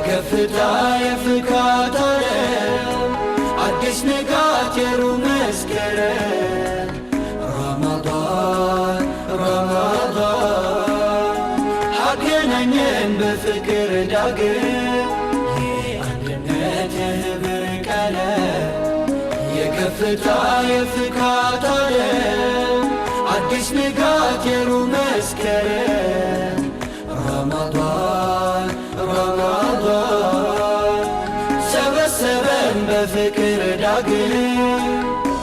የከፍታ የፍካት ዓለም አዲስ ንጋት የሩብ መስከረም ረመዳን አገናኘን በፍቅር ዳግም የአንድነት የህብር ቀለም የከፍታ የፍካት ዓለም አዲስ ንጋት የሩብ መስከረም ረመዳን ሰበሰበን በፍቅር ዳግም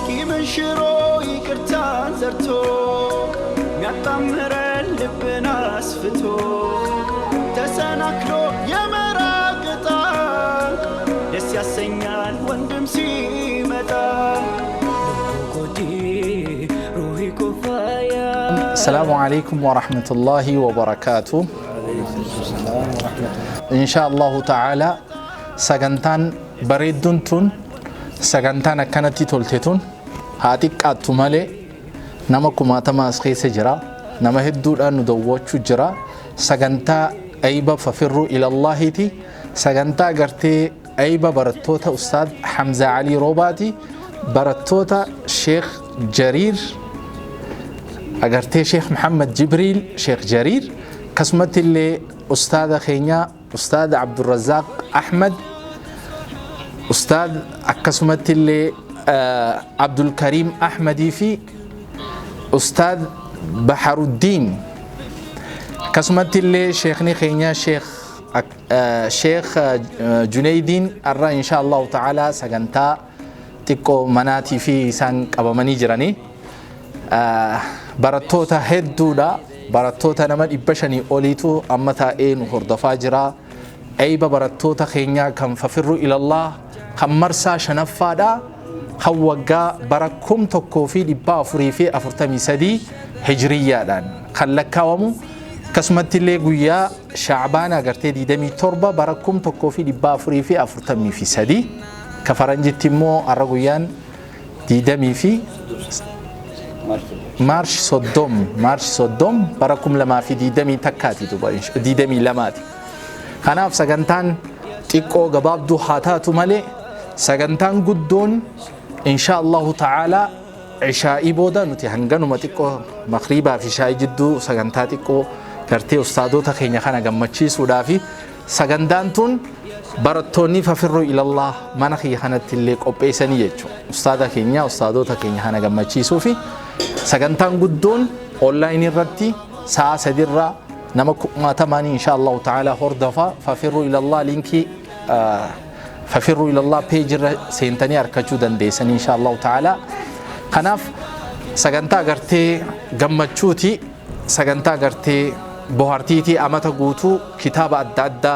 ቂምን ሽሮ ይቅርታን ዘርቶ ሚያጣምረን ልብን አስፍቶ ተሰናክሎ የመራቅጣ ደስ ያሰኛል ወንድም ሲመጣ ሩሂ ኩፋያ። السلام عليكم ورحمة الله وبركاته. إن شاء الله تعالى سجنتان بريدون تون سجنتان كانتي تولتون هاتيك أتمالي نما كما تماس خيس جرا نما هدود أن ندوّتشو جرا سجنتا أيبا ففروا إلى الله تي سجنتا قرتي أيبا برتوتا أستاذ حمزة علي روباتي برتوتا شيخ جرير أقرتي شيخ محمد جبريل شيخ جرير كسمت اللي أستاذ خينيا أستاذ عبد الرزاق أحمد أستاذ كسمت اللي عبد الكريم أحمدي في أستاذ بحر الدين كسمت اللي شيخني خينيا شيخ جنيدين الرا إن شاء الله تعالى سجنتا تكو مناتي في سان أبمني جراني barattoota hedduudha barattoota nama 500 oliitu amma taa'ee nu hordofaa jira ayba barattoota keenyaa kan fafirru ilallah kan marsaa shanaffaadha kan waggaa bara 1443 hijriyaadhaan kan lakkaawamu akkasumatti illee guyyaa shaabaan agartee 27 bara 1443 ka faranjitti immoo arra guyyaan 20 مارش صدوم براكم لما في ديدمي تكاتي ديدمي لماتي خناف سجنتان تيكو قبابدو حاتاتو مالي سجنتان قدون إن شاء الله تعالى عشائي بودا نتي هنغانو ما تيكو مغربا في شاي جدو سجنتا تيكو كرتي أستاذو تخيني خانا قمتشي سودافي سجنتان تون براتوني ففروا إلى الله ما نخي خانت اللي قبئساني يجو أستاذا كينيا أستاذو تخيني خانا قمتشي سوفي سجنتان قدون أونلاين الرتي ساعة سدرة نما تماني إن شاء الله تعالى هردفا ففروا إلى الله لينكي ففروا إلى الله بيجر سينتني أركجو دنديسن إن شاء الله تعالى خناف سجنتا قرتي قمتشوتي سجنتا قرتي بوهرتيتي أمتا قوتو كتاب الدادة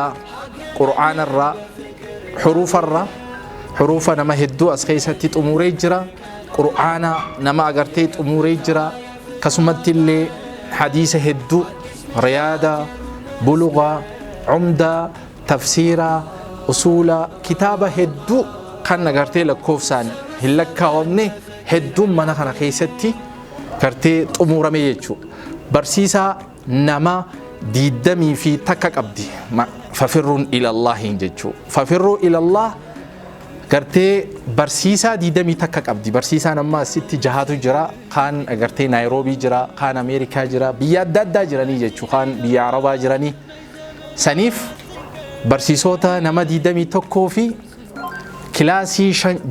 قرآن الرا حروف نما هدو أسخيستي أموري جرا قرآن نما أغرتيت أموري جرا كسمت اللي حديث هدو ريادة بلغة عمدة تفسيرا أصولا كتابة هدو كان أغرتي لكوفسان هلك كاومني هدو منا خنا خيستي غرتي أمورا ميجو برسيسا نما ديدمي في تكك أبدي ففروا إلى الله جدّو ففروا إلى الله قرتي برسيسا ديدمي تكك أبدي برسيسا نما ست جهات جرا خان قرتي نيروبي جرا خان أمريكا جرا بياد دادا جراني جدّو خان بيا عربا جراني سنيف برسيسوتا نما ديدمي تكو في كلاسي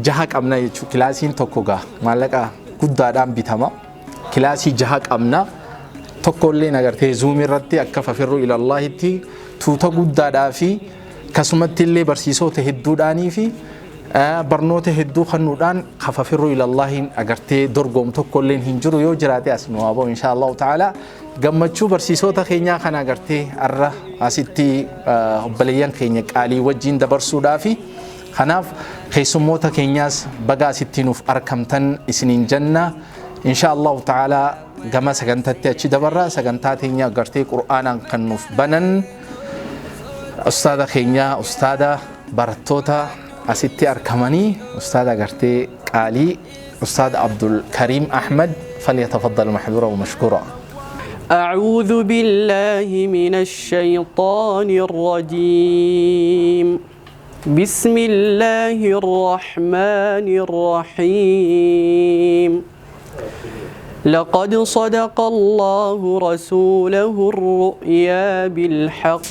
جهك أمنا جدّو كلاسين تكوغا مالكا قد دام بيتما كلاسي جهك أمنا تقولين أجرتي زومي رتي أكف فروا إلى الله تي توتا قد في كسمت اللي برسيسوت هدو داني في برنوت هدو خنودان خففروا إلى الله أجرتي درقوم تقولين هنجرو يوجراتي أسمو أبو إن شاء الله تعالى قمتشو برسيسوت خينيا خنا أجرتي أره أسيتي بليان خينيا كالي وجين دبرسو دافي خناف خيسموتا خينياس بقى ستينوف أركمتن إسنين جنة إن شاء الله تعالى قما سجنتاتي أشي دبرة سجنتاتي نيا قرتي قرآن كنوف بنن أستاذ خينيا أستاذ برتوتا أسيتي أركماني أستاذ قرتي قالي أستاذ عبد الكريم أحمد فليتفضل محذورا ومشكورا. أعوذ بالله من الشيطان الرجيم. بسم الله الرحمن الرحيم. لقد صدق الله رسوله الرؤيا بالحق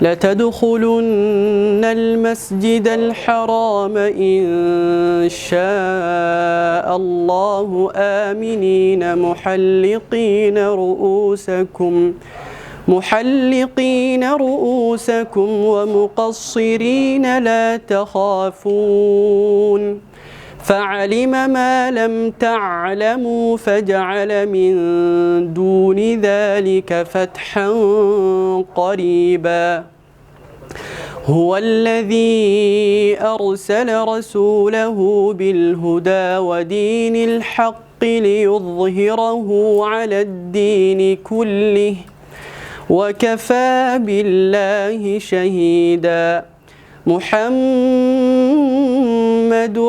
لتدخلن المسجد الحرام إن شاء الله آمنين محلقين رؤوسكم ومقصرين لا تخافون فعلم ما لم تعلموا فجعل من دون ذلك فتحا قريبا. هو الذي أرسل رسوله بالهدى ودين الحق ليظهره على الدين كله وكفى بالله شهيدا. محمد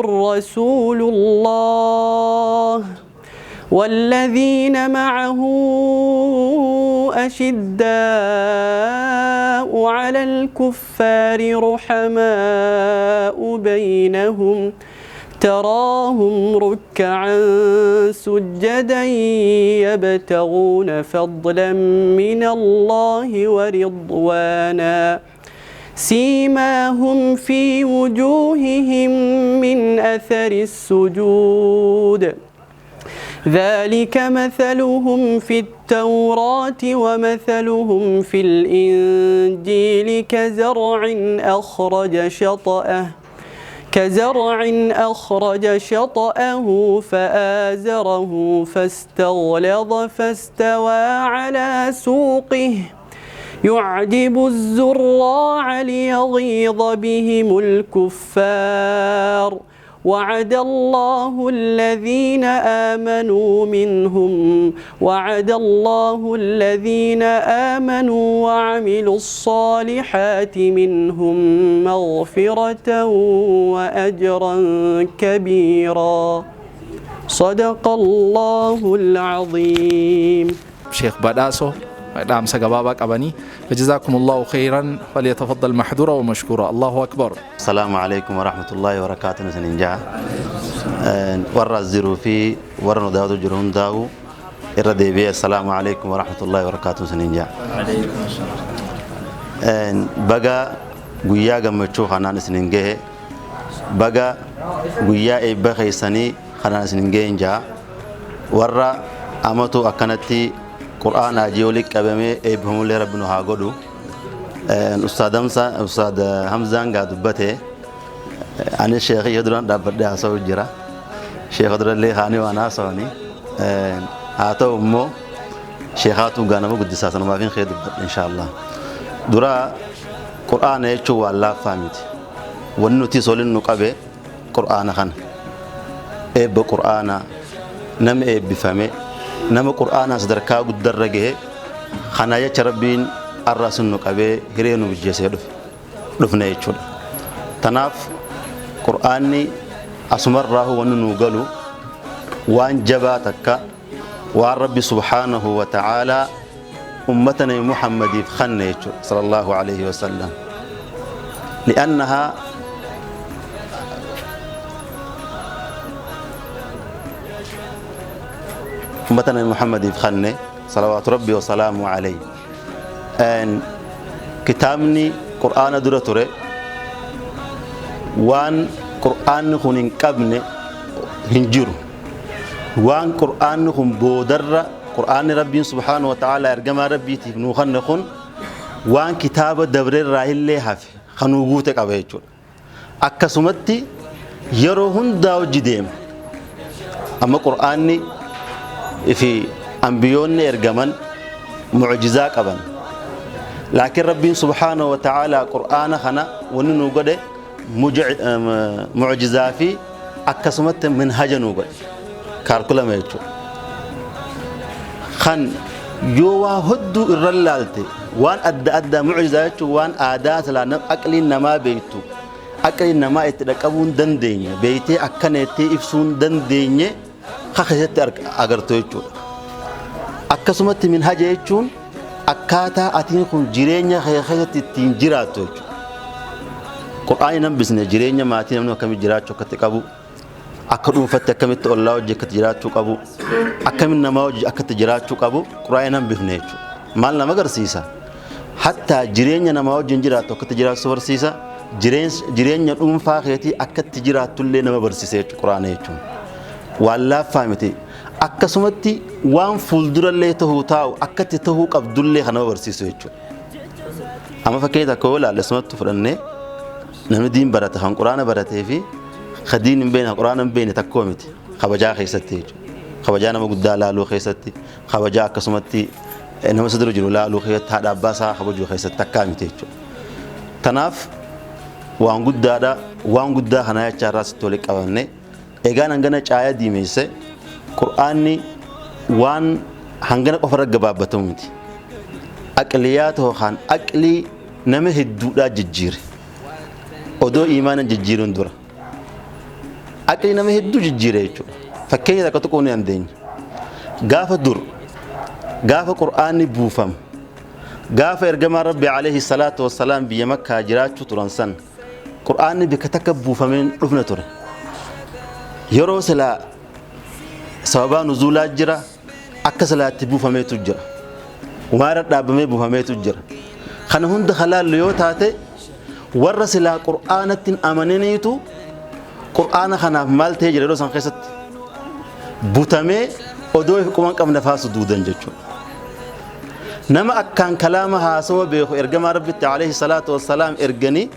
رسول الله والذين معه أشداء على الكفار رحماء بينهم تراهم ركعا سجدا يبتغون فضلا من الله ورضوانا سيماهم في وجوههم من أثر السجود ذلك مثلهم في التوراة ومثلهم في الإنجيل كزرع أخرج شطأه فآزره فاستغلظ فاستوى على سوقه يعجب الزراع ليغيظ بهم الكفار. وعد الله الذين آمنوا وعملوا الصالحات منهم مغفرة وأجرا كبيرا. صدق الله العظيم. شيخ باداسو دام سجبابك أبني فجزاكم الله خيرا فليتفضل محذورا ومشكورا. الله أكبر. السلام عليكم ورحمة الله وبركاته. سننجا ورا الزروفي ورا داود جرون داو الرديبي. السلام عليكم ورحمة الله وبركاته. سننجا عليكم السلام. بقى ويا جمعتشو خنان سننجه بقى ويا إبخي سني خنان سننجه ورا أمتو أكنتي قرآن أجيولك كبمة إبهم اللي ربنا هاقولوا. أستاذ همزان قاعد بته أنا الشيخ يدرون دابد أسوي جرا شيخ يدرون لي خاني وأنا سواني هاتو أمه شيخاتو غانمو قدساتنا ما فين خير إن شاء الله. درا قرآن يشوا الله فهمت ونوتي سولين نقابة قرآن خان إب قرآن نم إب بفهمه نما قرآن أصدرك قدر رجه خنايا شربين الرسول نقابة هرينو بجسد دفنا يشود تناف قرآني أسمر راه وننوغلو وان جباتك والرب سبحانه وتعالى أمتنا محمد خن يشود صلى الله عليه وسلم لأنها أمتنا محمد خن صلوات ربي وسلامه عليه. أن كتابني قرآن درتوري وان قرآن خنين كابني هنجرو وان قرآن خن بودر قرآن ربي سبحانه وتعالى إرجم ربي تبنو خن وان كتاب دبر الراهل له حف خنوجوتك أبيجول أكسمتي يروهن داو جديم أما قرآني في أنبيون إرجمان معجزات أبان لكن ربي سبحانه وتعالى قرآن خنا وننو قد معجزات في أكسمت من هجنو قد كاركلا ما يجوا خن يوا هدو الرلالتي وان أدى معجزات وان عادات لا أكلين نما بيتو أكلين نما يتركبون دندينيا بيتي أكنتي إفسون دندينيا خخشت أجرتو يجوا akkasumatti minhaja jechuun akkaataa atiin kun jireenya keessatti ittiin jiraattu jechuudha. Qur'aanii nan bisne jireenya maatii namni akkamitti jiraachuu akkatti qabu, akka dhuunfatti akkamitti ollaa hojii akkatti jiraachuu qabu, akkamitti namaa hojii akkatti jiraachuu qabu Qur'aanii nan bifne jechuudha. Maal nama agarsiisa? Hatta jireenya namaa wajjin jiraattu akkatti jiraachuu barsiisa. Jireenya dhuunfaa keetii akkatti jiraatullee nama barsiisa jechuudha Qur'aanii jechuun. Waan laaffaa miti. Akkasumatti waan fuuldurallee tahuu taa'u akkatti tahuu qabdullee kan nama barsiisu jechuudha. Amma fakkeenya takka yoo ilaalle sumatti fudhannee namni diin barate kan Qur'aana baratee fi kan diin hin beekne Qur'aana hin beekne takkoo miti kabajaa keessatti jechuudha. Kabajaa nama guddaa laaluu keessatti, kabajaa akkasumatti nama sadura jiru laaluu keessatti, haadha abbaa isaa kabajuu keessatti takkaa miti jechuudha. Tanaaf waan guddaadha, waan guddaa kana jechaa irraa sitti walitti qabamne egaan hangana caayaa diimeesse Qur'aanni waan hangana qofarra gabaabbatamu miti. Aqliyaa yookaan aqlii nama hedduudhaa jijjiire. Odoo iimaana jijjiiruun dura. Aqlii nama hedduu jijjiire jechuudha. Fakkeenya takka tokko ni dandeenya. Gaafa dur, gaafa Qur'aanni buufamu, gaafa ergamaan Rabbi alayhi salaatu wassalaam biyya Makkaa jiraachuu turan san, Qur'aanni bika takka buufameen dhufna ture. Yeroo silaa sababaa nuzuulaa jira, akka salaatti buufameetu jira. Waara dhaabamee buufameetu jira. Kana hunda halaallu yoo taate warra silaa Qur'aanatti amananiitu Qur'aana kanaaf maal ta'ee jira yeroo san keessatti butamee odoo quman qabna faasu duudan jechuudha. Nama akkaan kalaama haasawa beeku ergamaa Rabbitti alayhi salaatu wassalaam erganii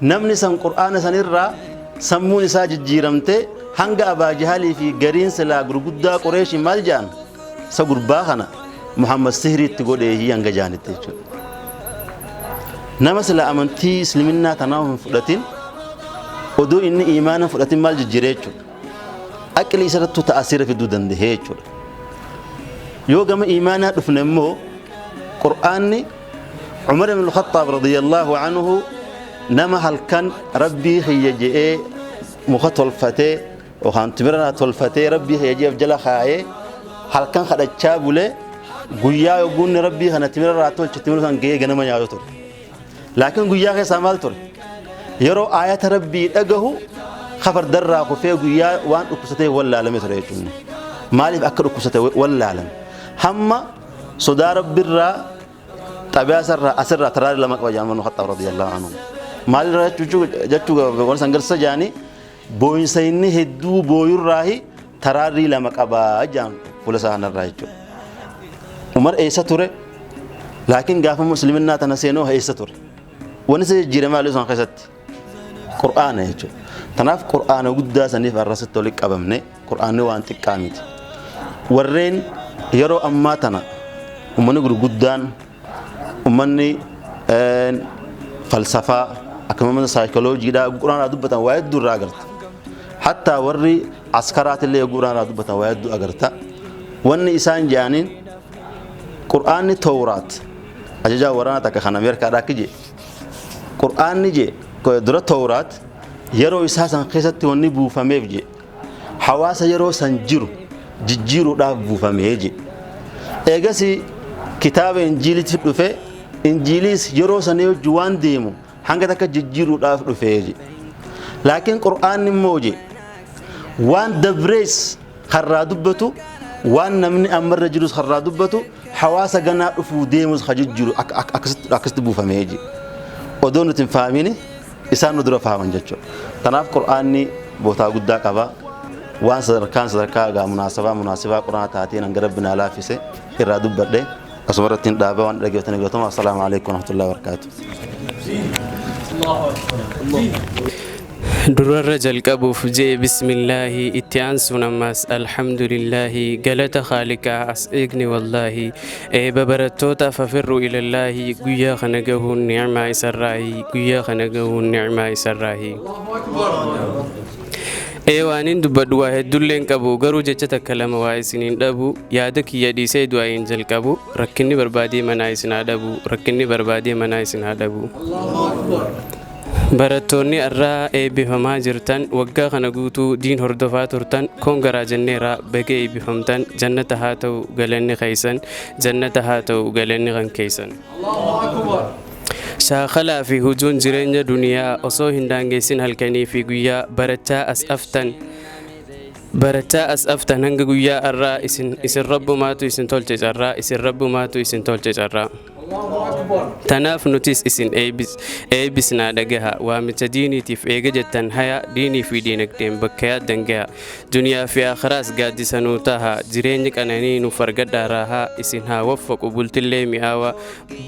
namni san Qur'aana sanirraa sammuun isaa jijjiiramtee hanga Abaa Jahalii fi gariin silaa gurguddaa Qureeshii maal jedhan isa gurbaa kana Muhammad sihriitti godhee hanga jaanitti jechuudha. Nama silaa amantii Islaaminaa tanaaf hin fudhatin odoo inni iimaana fudhatin maal jijjiiree jechuudha. Aqli isarrattu ta'asiira fiduu danda'ee jechuudha. Yoo gama iimaanaa dhufne immoo Qur'aanni Umar ibn al-Khattab radiyallahu anhu nama halkan Rabbii xiyya je'ee muka tolfatee yookaan timira tolfatee Rabbii xiyya je'eef jala kaayee halkan kadhachaa bulee guyyaa yoguunni Rabbii kana timira tolche timira san ga'ee ganama nyaatu ture. Laakiin guyyaa keessaa maal ture? Yeroo ayata Rabbii dhagahu خبر درا كفيه ويا وان أكسته ولا لم يتريجون مالي أكل أكسته ولا لم هم صدار برا تبع أسرة ترى لما كوجا من خطاب رضي الله عنه مالي رأي جتوجا بقول سانغر سجاني بوين سيني هدو بوير راهي ترى لما كبا جام فلسان الرايجو عمر إيسا توري لكن قاف مسلمين ناتنسينو إيسا توري ونسي جيرمالو سانخست قرآن يجو تناف قرآن وجدا سنيف الرسل تولك أبمني قرآن وانت كامت ورين يرو أماتنا ومن يقول جدان ومن فلسفة أكمل سايكولوجي دا قرآن أدوبة وايد دور أجرت حتى وري عسكرات اللي قرآن أدوبة وايد دور أجرت وان إنسان جانين قرآن توراة أجا ورانا تكخنا ميرك راكجي قرآن نجي كدرة توراة yeroo isaa san keessatti wanni buufameef je hawaasa yeroo san jiru jijjiiruudhaaf buufamee je eegasi kitaaba injiilitti dhufe injiilis yeroo san yoo waan deemu hanga takka jijjiiruudhaaf dhufee je laakiin qur'aanni immoo je waan dabrees harraa dubbatu waan namni ammarra jirus harraa dubbatu hawaasa ganaa dhufuu deemus hajijjiiru akkasitti buufamee je odoo nuti hin fahamini isaan nu dura fahaman jechuudha. Tanaaf Qur'aanni bootaa guddaa qaba. Waan sadarkaa gaa munaasabaa Qur'aana taateen hanga Rabbina laafise irraa dubbadhe asuma irratti hin dhaabee waan dhageeffatanii galatoomaa. Assalaamu alaykum wa rahmatullahi wa barakaatuh. درر جلقبوف جي بسم الله اتيان سنماس الحمد لله قلت خالق أسئقني والله ببرتوتا ففروا إلى الله قيا خنقه النعمة إسراهي قيا خنقه النعمة إسراهي وانين دبدوا هدولين كبو غرو جچتا كلام وايسنين دبو يادك يدي سي دواين جلقبو ركني بربادي منايسنا دبو ركني بربادي منايسنا دبو الله أكبر barattoonni irraa eebbifamaa jirtan waggaa kana guutuu diin hordofaa turtan koon garaa jenneerraa baga eebbifamtan jannata haa ta'u galanni keessan jannata haa ta'u galanni kan keessan. Shaakalaa fi hujuun jireenya duniyaa osoo hin daangeessin halkanii fi guyyaa barachaa as aftan hanga guyyaa irraa isin rabbumaatu isin tolche carraa isin rabbumaatu isin tolche carraa. Tanaaf nutis isin eebbisnaa dhagaha waamicha diiniitiif eega jettan haya diinii fi diinagdeen bakka yaaddan gaha duniyaa fi akhiraas gaaddisanuu taha jireenyi qananii nuuf argadhaa raahaa isin haa waffaqu bultillee mi'aawaa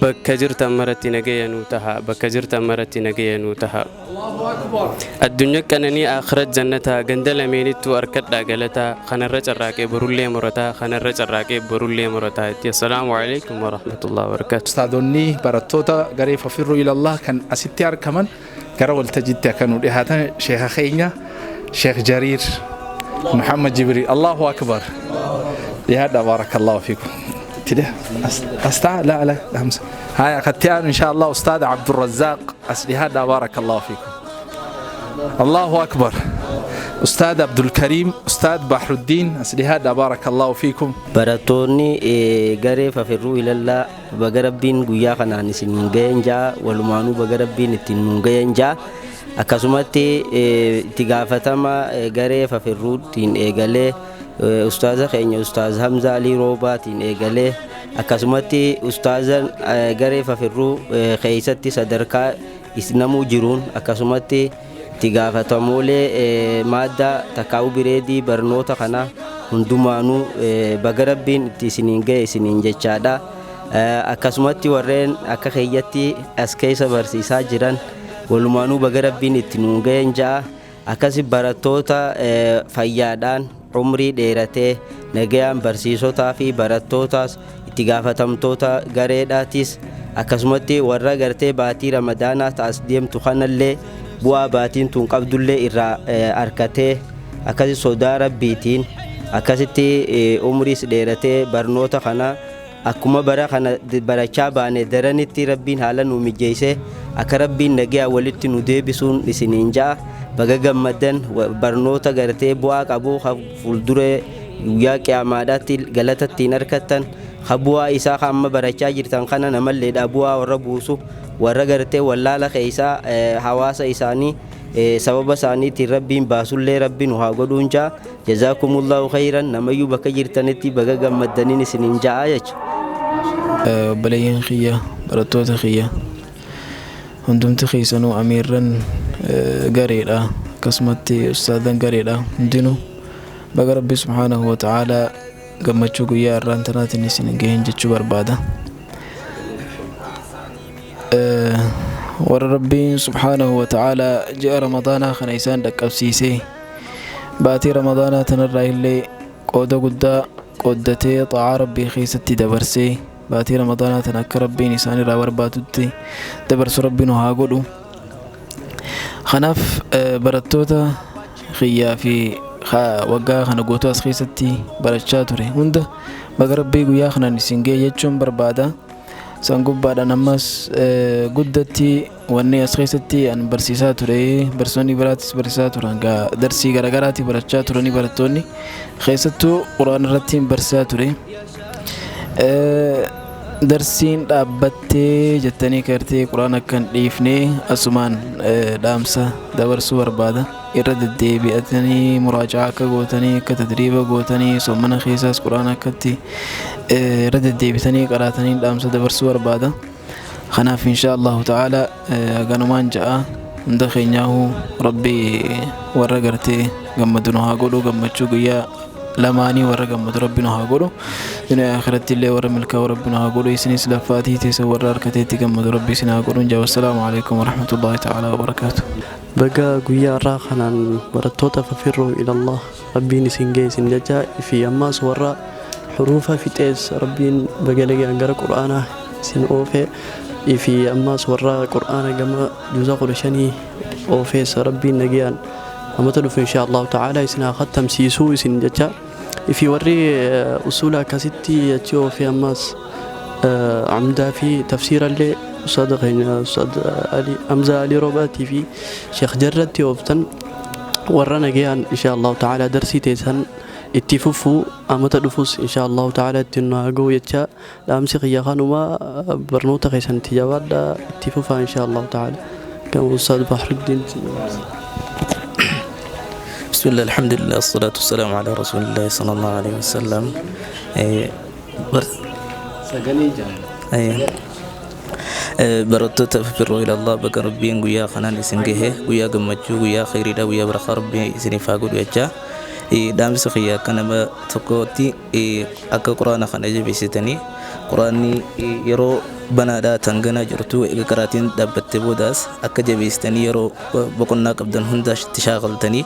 bakka jirtan maratti nagayanuu taha bakka jirtan maratti nagayanuu taha. Addunyaa qananii akhirat jannataa ganda lameenittuu arkadhaa galataa kanarra carraaqee borullee murataa kanarra carraaqee borullee murataa itti. Assalaamu alaikum wa rahmatullahi wa barakatuh. Ustaadonni barattoota garee fafirru ilallah kan asitti argaman gara waltajjiitti akka nu dhihaatan sheekha keenya Sheekh Jariir Muhammad Jibriil. Allahu akbar. Dhihaadha baarakallahu fiikum. Tide astaa la la hamsa. Haya khatiyaan insha Allah Ustaad Abdurrazzaq aslihaadha baarakallahu fiikum. Allahu akbar. Ustaad Abdul Karim Ustaad Bahruddin aslihaadha baarakallahu fiikum. Barattoonni garee fafirru ilallah baga rabbiin guyyaa kanaan isin ga'een jaa walumaanuu baga rabbiin ittiin ga'een jaa akkasumatti itti gaafatama garee fafirruutiin eegalee ustaaza keenya ustaaz Hamza Ali Roobaatiin eegalee akkasumatti ustaaza garee fafirruu keessatti sadarkaa isnamuu jiruun akkasumatti itti gaafatamoolee maadda takkaa'u bireedii barnoota kana hundumaanuu baga rabbiin itti isiniin ga'e isiniin jechaadha. Akkasumatti warreen akka keeyyatti as keessa barsiisaa jiran walumaanuu baga rabbiin itti nuun ga'een ja'a akkasi barattoota fayyaadhaan umrii dheeratee nagayaan barsiisotaa fi barattootaas itti gaafatamtoota gareedhaatis akkasumatti warra gartee baatii ramadaanaa taas deemtu kanallee bu'aa baatiin tun qabdullee irraa arkatee akkasi sodaa rabbiitiin akkasitti umriis dheeratee barnoota kana akkuma bara kana barachaa baane daranitti rabbiin haala nu mijeessee akka rabbiin nagaya walitti nu deebisuun isiniin ja'a baga gammaddan barnoota gartee bu'aa qabu fuulduree guyyaa qiyaamaadhaatti galatattiin arkattan bu'aa isaa amma barachaa jirtan kana namalleedha bu'aa warra buusu warra gartee wallaala keessaa hawaasa isaanii sababa isaaniitiin rabbiin baasullee rabbiin haa godhuun ja'a jazaakumullahu khayran namayyuu bakka jirtanitti baga gammaddaniin isiniin ja'a jechuudha. Obboleeyyan kiyya barattoota kiyya hundumti keessanuu amiirran gareedha akkasumatti ustaadan gareedha hundinuu baga rabbi subhaanahu wa ta'aalaa gammachuu guyyaa irraan tanaatiin isin ga'een jechuu barbaada. Warra rabbiin subhaanahu wa ta'aalaa ji'a ramadaanaa kana isaan dhaqqabsiisee baatii ramadaanaa tanarraa illee qooda guddaa qooddatee xaa'aa rabbii keessatti dabarsee baatii ramadaanaa tan akka rabbiin isaan irraa barbaadutti dabarsu rabbiin haa godhu. Kanaaf barattoota kiyyaa fi waggaa kana guutuu as keessatti barachaa ture hunda baga rabbii guyyaa kanaan isin ga'e jechuun barbaada. San gubbaadhaan ammas guddatti wanni as keessatti an barsiisaa ture barsoonni biraatis barsiisaa turan darsii garagaraatti barachaa turanii barattoonni keessattuu quraana irratti barsiisaa ture. Darsiin dhaabbattee jettanii kartee quraana kan dhiifnee asumaan dhaamsa dabarsuu barbaada. Irra deddeebi'atanii muraajaa akka gootanii akka tadriiba gootanii soomana keessaas quraana akkatti irra deddeebitanii qaraatanii dhaamsa dabarsuu barbaada. Kanaaf insha Allahu ta'ala ganumaan ja'a hunda keenyaahu rabbi warra gartee gammadu nu haa godhu gammachuu guyyaa lamaanii warra gammadu rabbi nu haa godhu dunia akhiratti illee warra milkaa'u rabbi nu haa godhu isinis laffaatii teessa warra harkateetti gammadu rabbi isin haa godhu. Wassalaamu alaikum warahmatullahi ta'ala wabarakaatuh. Baga guyyaa irraa kanaan barattoota fafirruu ilallah rabbiin isin geessin jecha fi ammaas warra xuruufa fixees rabbiin baga nagaan gara qur'aanaa isin oofee fi ammaas warra qur'aana gama juuza 15 oofees rabbiin nagaan amata dhufu insha Allah ta'ala isin haa khattamsiisuu isin jecha في وري أصول كاسيتي أتشوف في أماس عمدا في تفسير اللي أستاذ خينا أستاذ علي أمزة علي روباتي في شيخ جرتي وفتن ورنا جيان إن شاء الله تعالى درسي تيسن اتفوفو أما تدفوس إن شاء الله تعالى تناقو يتشا لامسي خياخان وما برنوتا خيسان تجاوات اتفوفا إن شاء الله تعالى كما أستاذ بحر الدين. بسم الله الحمد لله الصلاة والسلام على رسول الله صلى الله عليه وسلم. barattoota firroo ilallah baga rabbiin guyyaa kanaan isin gahe guyyaa gammachuu guyyaa khayriidha guyyaa barakaa rabbii isiniif haa godhu jechaa dhaamsa kiyya akka nama tokkootti akka quraana kana jabeessitanii quraanni yeroo banaadhaa tanganaa jirtu eega qaraatiin dhaabbattee boodaas akka jabeessitanii yeroo boqonnaa qabdan hunda itti shaakaltanii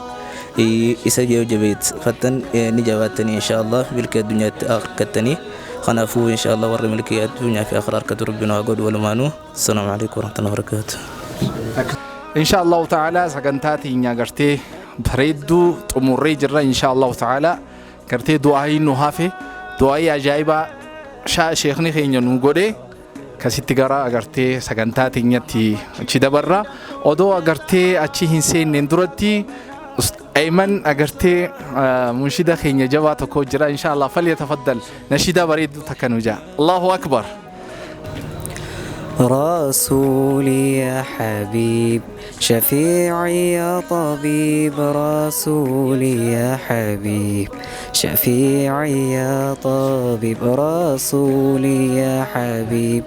isa yoo jabeeffattan ni jabaattanii inshaallah milkii addunyaatti argattanii خنافو إن شاء الله ورّ ملكي الدنيا في آخر أركض ربنا وقود ولمانو. السلام عليكم ورحمة الله وبركاته. إن شاء الله تعالى سكنتاتي نياغرتي بريدو تمري جرا إن شاء الله تعالى كرتي دعائي نهافي دعائي عجائبة شيخني خينيا نوغودي كسيتيغارا أغرتي سكنتاتي نياتي أشيدا برا أودو أغرتي أشي هنسين نندرتي أيمن أغرتي منشدة خينيا جواتو كوجرا إن شاء الله فليتفضل نشيدا بريد تكنوجا. الله أكبر. رسولي يا حبيب شفيعي يا طبيب رسولي يا حبيب شفيعي يا طبيب رسولي يا حبيب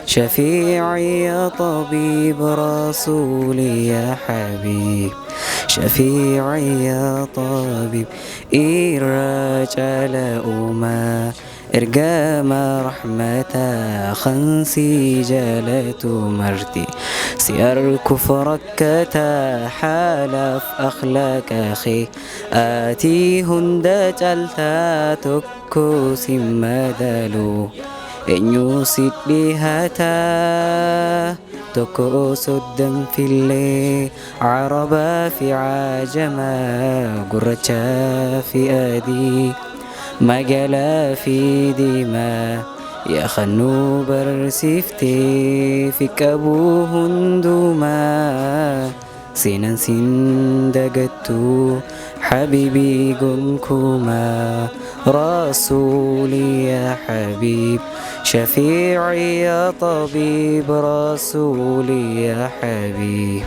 شفيعي يا طبيب رسولي يا حبيب شفيعي يا طبيب إرجال أمة إرقام رحمة خنسي جالت مرتي سير كفرك حالف أخلاق أخي آتي هند جلتا تكو سمدلو إن يوسد بهتا تكو صدم في الليل عربا في عجما قرشا في أدي مجلا في دماء يا خنو برسفتي في كابو هندوما سنن سندقتو حبيبي قنكما رسولي يا حبيب شفيعي يا طبيب رسولي يا حبيب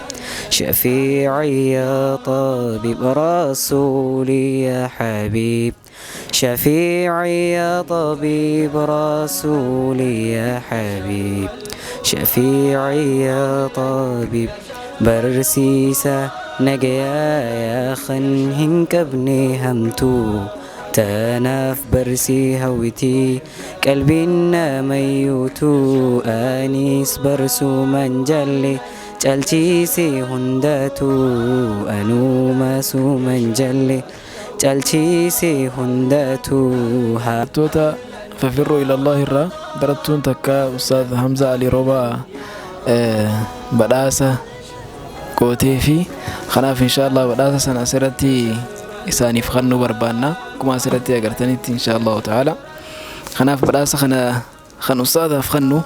شفيعي يا طبيب رسولي يا حبيب شفيعي يا طبيب رسولي يا حبيب شفيعي يا طبيب برسيسة نجيا يا خنهن كبني همتو تناف برسي هوتي قلبنا ميوتو آنيس برسو منجلي جلتيسي هنداتو أنو ماسو منجلي جلتيسي هنداتو توتا ففروا إلى الله الرا برتون تكا أستاذ حمزة علي روبا بداسة كوتي في خناف إن شاء الله بداسة سنة سرتي إساني فخنو بربانا كما سرتي أقرتني إن شاء الله تعالى خناف بداسة خن أستاذ فخنو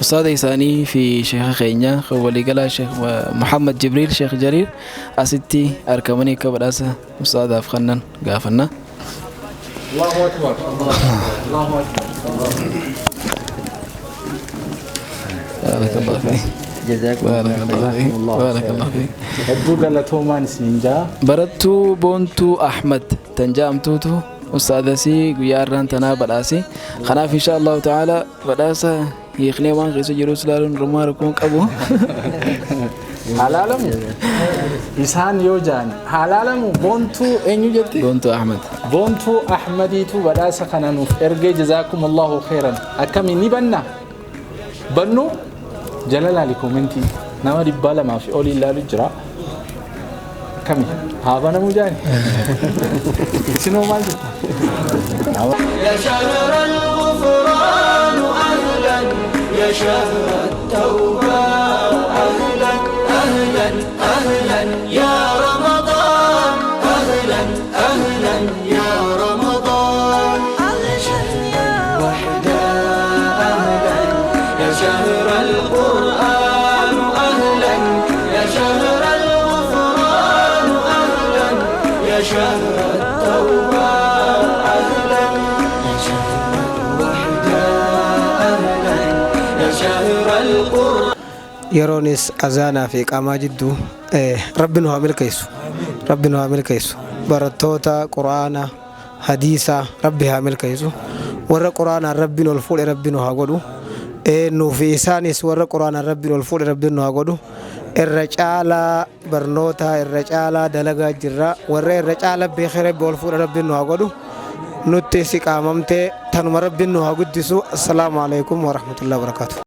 أستاذ إساني في شيخ خينيا خولي قلا شيخ محمد جبريل شيخ جرير أستي أركمني كبداسة أستاذ فخنن قافنا. الله أكبر. الله أكبر. بارك الله فيك. جزاكم الله بارك الله فيك. هدو قالتو ما نسينجا برتو بونتو أحمد تنجام توتو أستاذ سي قياران تنا بداسي خناف إن شاء الله تعالى بداسة يخني وان غيسو جروس لالون رماركم قبو حلالم إسان يوجان حلالم بونتو أنيو جتي بونتو أحمد بونتو أحمديتو بداسة خنانوف إرجع جزاكم الله خيرا أكمل نبنا بنو جلال عليكم انتي نما ربالا ما في أولي الله الجرا كمي هابنا مجاني شنو مالك يا شهر الغفران أهلا يا شهر التوبة أهلا أهلا أهلا يا رمضان أهلا أهلا يا رمضان علشان يا وحدة شهر القرآن أهلا يا شهر الغفران أهلا يا شهر التوبة أهلا يا شهر الوحدة أهلا يا شهر القرآن يرونس أزانا في قاما جدو ربنا عامل كيسو ربنا عامل كيسو برتوتا قرآن حديثا ربي عامل كيسو ورا قرآن ربنا الفول ربنا هاغدو نو في إسانيس ورا قرآن ربنا الفول ربنا هاغدو الرجالة برنوتا الرجالة دلغا جرا ورا الرجالة بخير بالفول ربنا هاغدو نوتي سيقاممتي تنم ربنا هاغدسو السلام عليكم ورحمة الله وبركاته